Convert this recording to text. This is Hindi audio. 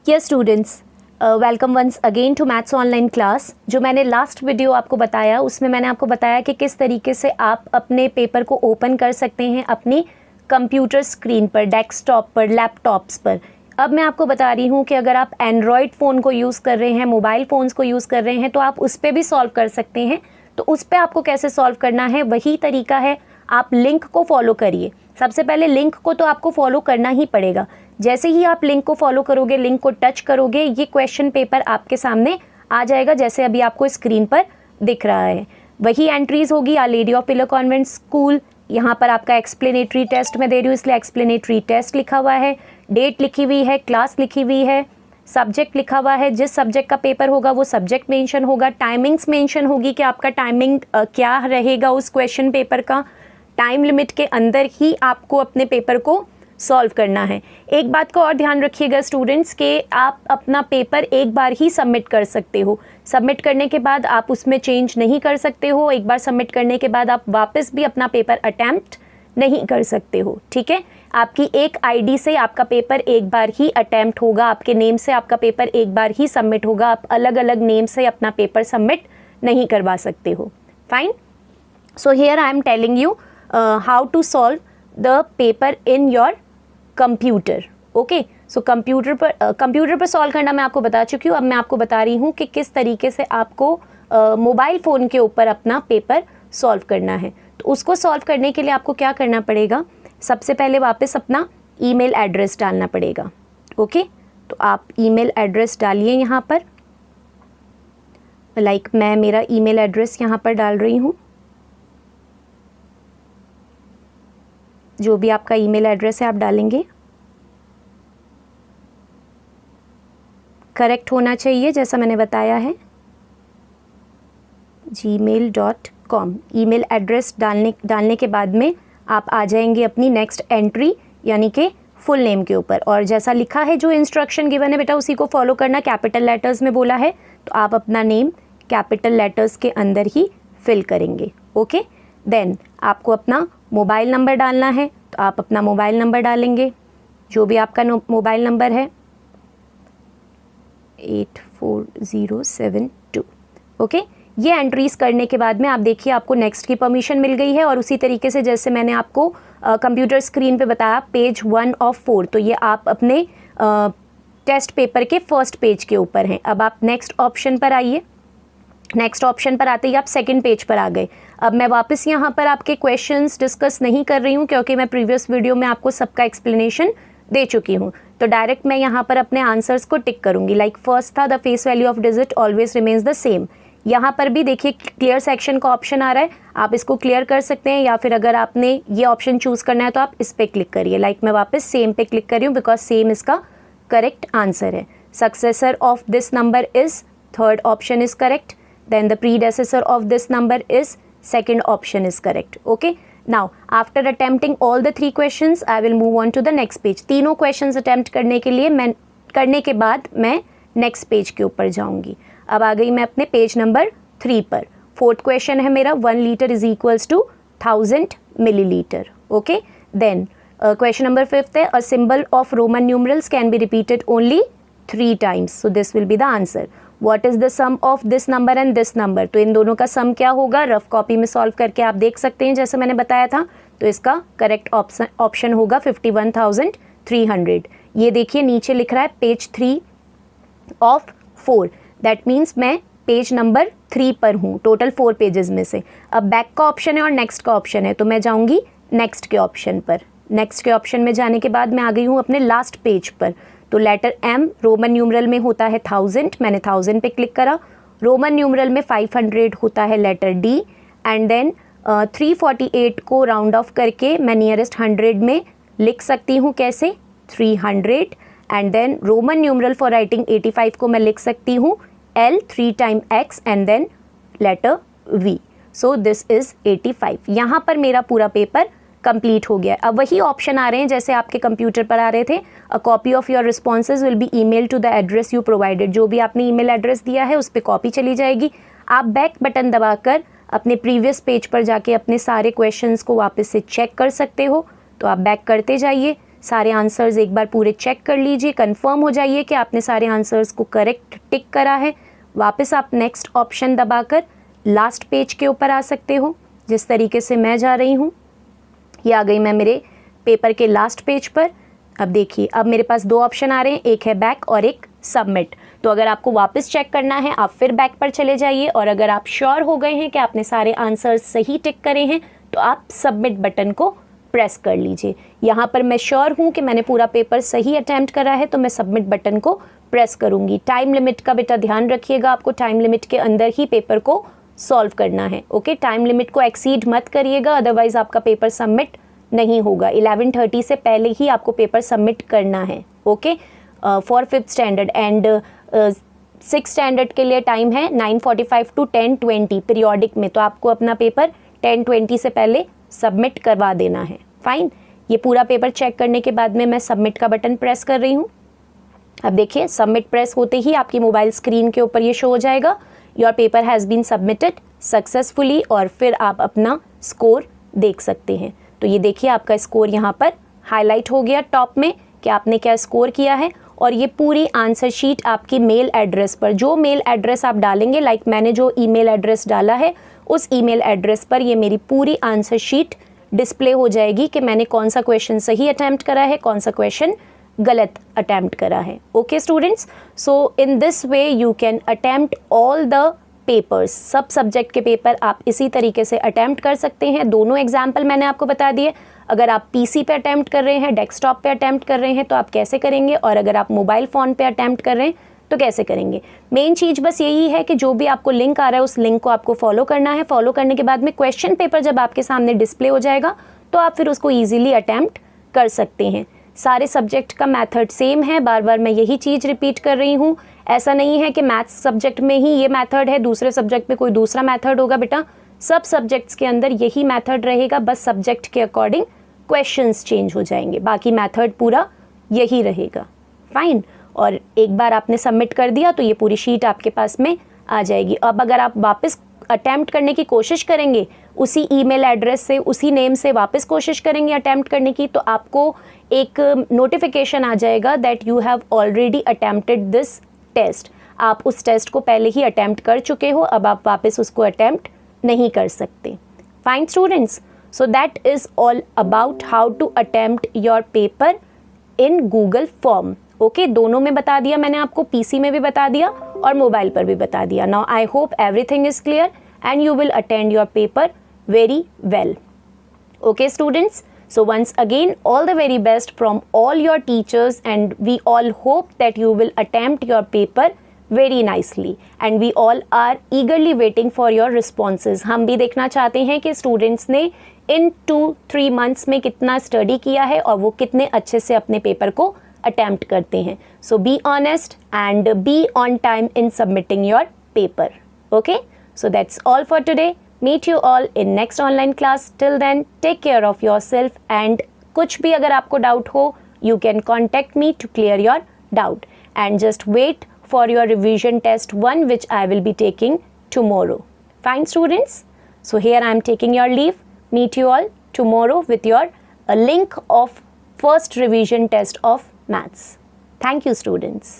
Yes students, welcome once again to maths online class. जो मैंने लास्ट वीडियो आपको बताया उसमें मैंने आपको बताया कि किस तरीके से आप अपने पेपर को ओपन कर सकते हैं अपनी कंप्यूटर स्क्रीन पर, डेस्कटॉप पर, लैपटॉप्स पर। अब मैं आपको बता रही हूँ कि अगर आप एंड्रॉयड फ़ोन को यूज़ कर रहे हैं, मोबाइल फ़ोन्स को यूज़ कर रहे हैं, तो आप उस पर भी सॉल्व कर सकते हैं। तो उस पर आपको कैसे सॉल्व करना है, वही तरीका है, आप लिंक को फॉलो करिए। सबसे पहले लिंक को तो आपको फॉलो करना ही पड़ेगा। जैसे ही आप लिंक को फॉलो करोगे, लिंक को टच करोगे, ये क्वेश्चन पेपर आपके सामने आ जाएगा जैसे अभी आपको स्क्रीन पर दिख रहा है। वही एंट्रीज होगी, Our Lady of Pillar Convent School. यहाँ पर आपका एक्सप्लेनेटरी टेस्ट मैं दे रही हूँ इसलिए एक्सप्लेनेटरी टेस्ट लिखा हुआ है, डेट लिखी हुई है, क्लास लिखी हुई है, सब्जेक्ट लिखा हुआ है, जिस सब्जेक्ट का पेपर होगा वो सब्जेक्ट मेंशन होगा, टाइमिंग्स मेंशन होगी कि आपका टाइमिंग क्या रहेगा उस क्वेश्चन पेपर का। टाइम लिमिट के अंदर ही आपको अपने पेपर को सॉल्व करना है। एक बात का और ध्यान रखिएगा स्टूडेंट्स कि आप अपना पेपर एक बार ही सबमिट कर सकते हो। सबमिट करने के बाद आप उसमें चेंज नहीं कर सकते हो। एक बार सबमिट करने के बाद आप वापस भी अपना पेपर अटैम्प्ट नहीं कर सकते हो, ठीक है। आपकी एक आईडी से आपका पेपर एक बार ही अटैम्प्ट होगा, आपके नेम से आपका पेपर एक बार ही सबमिट होगा। आप अलग अलग नेम से अपना पेपर सबमिट नहीं करवा सकते हो। Fine. So here I am telling you how to solve the paper in your computer. Okay, so computer पर सॉल्व करना मैं आपको बता चुकी हूँ। अब मैं आपको बता रही हूँ कि किस तरीके से आपको मोबाइल फ़ोन के ऊपर अपना पेपर सॉल्व करना है। तो उसको सॉल्व करने के लिए आपको क्या करना पड़ेगा, सबसे पहले वापस अपना ईमेल एड्रेस डालना पड़ेगा। ओके, तो आप ईमेल एड्रेस डालिए यहाँ पर। मैं मेरा ईमेल एड्रेस यहाँ पर डाल रही हूँ। जो भी आपका ईमेल एड्रेस है आप डालेंगे, करेक्ट होना चाहिए जैसा मैंने बताया है, gmail.com। ईमेल एड्रेस डालने के बाद में आप आ जाएंगे अपनी नेक्स्ट एंट्री यानी कि फुल नेम के ऊपर। और जैसा लिखा है, जो इंस्ट्रक्शन गिवन है बेटा उसी को फॉलो करना। कैपिटल लेटर्स में बोला है तो आप अपना नेम कैपिटल लेटर्स के अंदर ही फिल करेंगे। ओके, देन आपको अपना मोबाइल नंबर डालना है तो आप अपना मोबाइल नंबर डालेंगे, जो भी आपका मोबाइल नंबर है 84072। ओके, ये एंट्रीज करने के बाद में आप देखिए आपको नेक्स्ट की परमिशन मिल गई है। और उसी तरीके से जैसे मैंने आपको कंप्यूटर स्क्रीन पे बताया पेज 1 ऑफ 4, तो ये आप अपने टेस्ट पेपर के फर्स्ट पेज के ऊपर हैं। अब आप नेक्स्ट ऑप्शन पर आइए। नेक्स्ट ऑप्शन पर आते ही आप सेकंड पेज पर आ गए। अब मैं वापस यहाँ पर आपके क्वेश्चंस डिस्कस नहीं कर रही हूँ क्योंकि मैं प्रीवियस वीडियो में आपको सबका एक्सप्लेनेशन दे चुकी हूँ। तो डायरेक्ट मैं यहाँ पर अपने आंसर्स को टिक करूँगी। लाइक फर्स्ट था the face value of digit always remains the same. यहाँ पर भी देखिए क्लियर सेक्शन का ऑप्शन आ रहा है, आप इसको क्लियर कर सकते हैं या फिर अगर आपने ये ऑप्शन चूज़ करना है तो आप इस पर क्लिक करिए। लाइक मैं वापस सेम पे क्लिक कर रही हूँ बिकॉज सेम इसका करेक्ट आंसर है। Successor of this number is, third option is correct. then the predecessor of this number is, second option is correct. Okay, now after attempting all the 3 questions I will move on to the next page। तीनों questions attempt करने के बाद मैं next page के ऊपर जाऊंगी। अब आ गई मैं अपने पेज नंबर 3 पर। फोर्थ क्वेश्चन है मेरा 1 litre is equals to 1000 millilitre. Okay, then question number 5 है, a symbol of Roman numerals can be repeated only 3 times, so this will be the answer. What is the sum of this number and this number? तो इन दोनों का सम क्या होगा, रफ कॉपी में सॉल्व करके आप देख सकते हैं जैसे मैंने बताया था। तो इसका करेक्ट ऑप्शन होगा 51,300। ये देखिए नीचे लिख रहा है पेज 3 ऑफ 4, दैट मीन्स मैं पेज नंबर 3 पर हूँ टोटल 4 पेजेस में से। अब बैक का ऑप्शन है और नेक्स्ट का ऑप्शन है, तो मैं जाऊँगी नेक्स्ट के ऑप्शन पर। नेक्स्ट के ऑप्शन में जाने के बाद मैं आ गई हूँ अपने लास्ट पेज पर। तो लेटर M रोमन न्यूमरल में होता है 1000, मैंने 1000 पे क्लिक करा। रोमन न्यूमरल में 500 होता है लेटर D, एंड देन 348 को राउंड ऑफ करके मैं नियरेस्ट 100 में लिख सकती हूँ कैसे, 300। And then Roman numeral for writing 85 को मैं लिख सकती हूँ L 3 time X and then letter V। So this is 85। यहाँ पर मेरा पूरा पेपर कंप्लीट हो गया। अब वही ऑप्शन आ रहे हैं जैसे आपके कंप्यूटर पर आ रहे थे। A copy of your responses will be email to the address you provided. जो भी आपने ईमेल एड्रेस दिया है उस पर कॉपी चली जाएगी। आप बैक बटन दबाकर अपने प्रीवियस पेज पर जाके अपने सारे क्वेश्चंस को वापस से चेक कर सकते हो। तो आप बैक करते जाइए, सारे आंसर्स एक बार पूरे चेक कर लीजिए, कंफर्म हो जाइए कि आपने सारे आंसर्स को करेक्ट टिक करा है। वापस आप नेक्स्ट ऑप्शन दबाकर लास्ट पेज के ऊपर आ सकते हो, जिस तरीके से मैं जा रही हूँ। ये आ गई मैं मेरे पेपर के लास्ट पेज पर। अब देखिए, अब मेरे पास दो ऑप्शन आ रहे हैं, एक है बैक और एक सबमिट। तो अगर आपको वापस चेक करना है आप फिर बैक पर चले जाइए, और अगर आप श्योर हो गए हैं कि आपने सारे आंसर्स सही टिक करे हैं तो आप सबमिट बटन को प्रेस कर लीजिए। यहाँ पर मैं श्योर हूँ कि मैंने पूरा पेपर सही अटैम्प्ट करा है, तो मैं सबमिट बटन को प्रेस करूँगी। टाइम लिमिट का बेटा ध्यान रखिएगा, आपको टाइम लिमिट के अंदर ही पेपर को सॉल्व करना है। ओके, टाइम लिमिट को एक्सीड मत करिएगा, अदरवाइज आपका पेपर सबमिट नहीं होगा। 11:30 से पहले ही आपको पेपर सबमिट करना है। Okay, for 5th standard and 6th standard के लिए टाइम है 9:45 to 10:20 पीरियोडिक में, तो आपको अपना पेपर 10:20 से पहले सबमिट करवा देना है। फाइन, ये पूरा पेपर चेक करने के बाद में मैं सबमिट का बटन प्रेस कर रही हूँ। अब देखिए, सबमिट प्रेस होते ही आपकी मोबाइल स्क्रीन के ऊपर ये शो हो जाएगा, your paper has been submitted successfully, और फिर आप अपना स्कोर देख सकते हैं। तो ये देखिए, आपका स्कोर यहाँ पर हाईलाइट हो गया टॉप में कि आपने क्या स्कोर किया है। और ये पूरी आंसर शीट आपकी मेल एड्रेस पर, जो मेल एड्रेस आप डालेंगे, लाइक मैंने जो ईमेल एड्रेस डाला है उस ईमेल एड्रेस पर ये मेरी पूरी आंसर शीट डिस्प्ले हो जाएगी कि मैंने कौन सा क्वेश्चन सही अटैम्प्ट करा है, कौन सा क्वेश्चन गलत अटैम्प्ट करा है। Okay students, so in this way you can attempt all the papers. सब सब्जेक्ट के पेपर आप इसी तरीके से अटैम्प्ट कर सकते हैं। दोनों एग्जाम्पल मैंने आपको बता दिए। अगर आप पीसी पे अटैम्प्ट कर रहे हैं, डेस्कटॉप पे अटैम्प्ट कर रहे हैं तो आप कैसे करेंगे, और अगर आप मोबाइल फ़ोन पे अटैम्प्ट कर रहे हैं तो कैसे करेंगे। मेन चीज़ बस यही है कि जो भी आपको लिंक आ रहा है उस लिंक को आपको फॉलो करना है। फॉलो करने के बाद में क्वेश्चन पेपर जब आपके सामने डिस्प्ले हो जाएगा तो आप फिर उसको ईजिली अटैम्प्ट कर सकते हैं। सारे सब्जेक्ट का मेथड सेम है, बार बार मैं यही चीज़ रिपीट कर रही हूँ। ऐसा नहीं है कि मैथ्स सब्जेक्ट में ही ये मेथड है, दूसरे सब्जेक्ट में कोई दूसरा मेथड होगा। बेटा, सब सब्जेक्ट्स के अंदर यही मेथड रहेगा, बस सब्जेक्ट के अकॉर्डिंग क्वेश्चंस चेंज हो जाएंगे, बाकी मेथड पूरा यही रहेगा। फाइन, और एक बार आपने सबमिट कर दिया तो ये पूरी शीट आपके पास में आ जाएगी। अब अगर आप वापस अटैम्प्ट करने की कोशिश करेंगे, उसी ईमेल एड्रेस से, उसी नेम से वापस कोशिश करेंगे अटैम्प्ट करने की, तो आपको एक नोटिफिकेशन आ जाएगा that you have already attempted this test. आप उस टेस्ट को पहले ही अटैम्प्ट कर चुके हो, अब आप वापस उसको अटैम्प्ट नहीं कर सकते। Fine students, so that is all about how to attempt your paper in Google form. Okay, दोनों में बता दिया मैंने आपको, पीसी में भी बता दिया और मोबाइल पर भी बता दिया। Now I hope everything is clear and you will attend your paper very well. Okay students, so once again all the very best from all your teachers, and we all hope that you will attempt your paper very nicely, and we all are eagerly waiting for your responses. हम भी देखना चाहते हैं कि students ने इन 2-3 months में कितना study किया है और वो कितने अच्छे से अपने पेपर को attempt करते हैं. So be honest and be on time in submitting your paper. Okay? So that's all for today. Meet you all in next online class. Till then, take care of yourself, and कुछ भी अगर आपको doubt हो, you can contact me to clear your doubt. And just wait for your revision test 1, which I will be taking tomorrow. Fine students? So here I am taking your leave. Meet you all tomorrow with your link of first revision test of maths. Thank you students.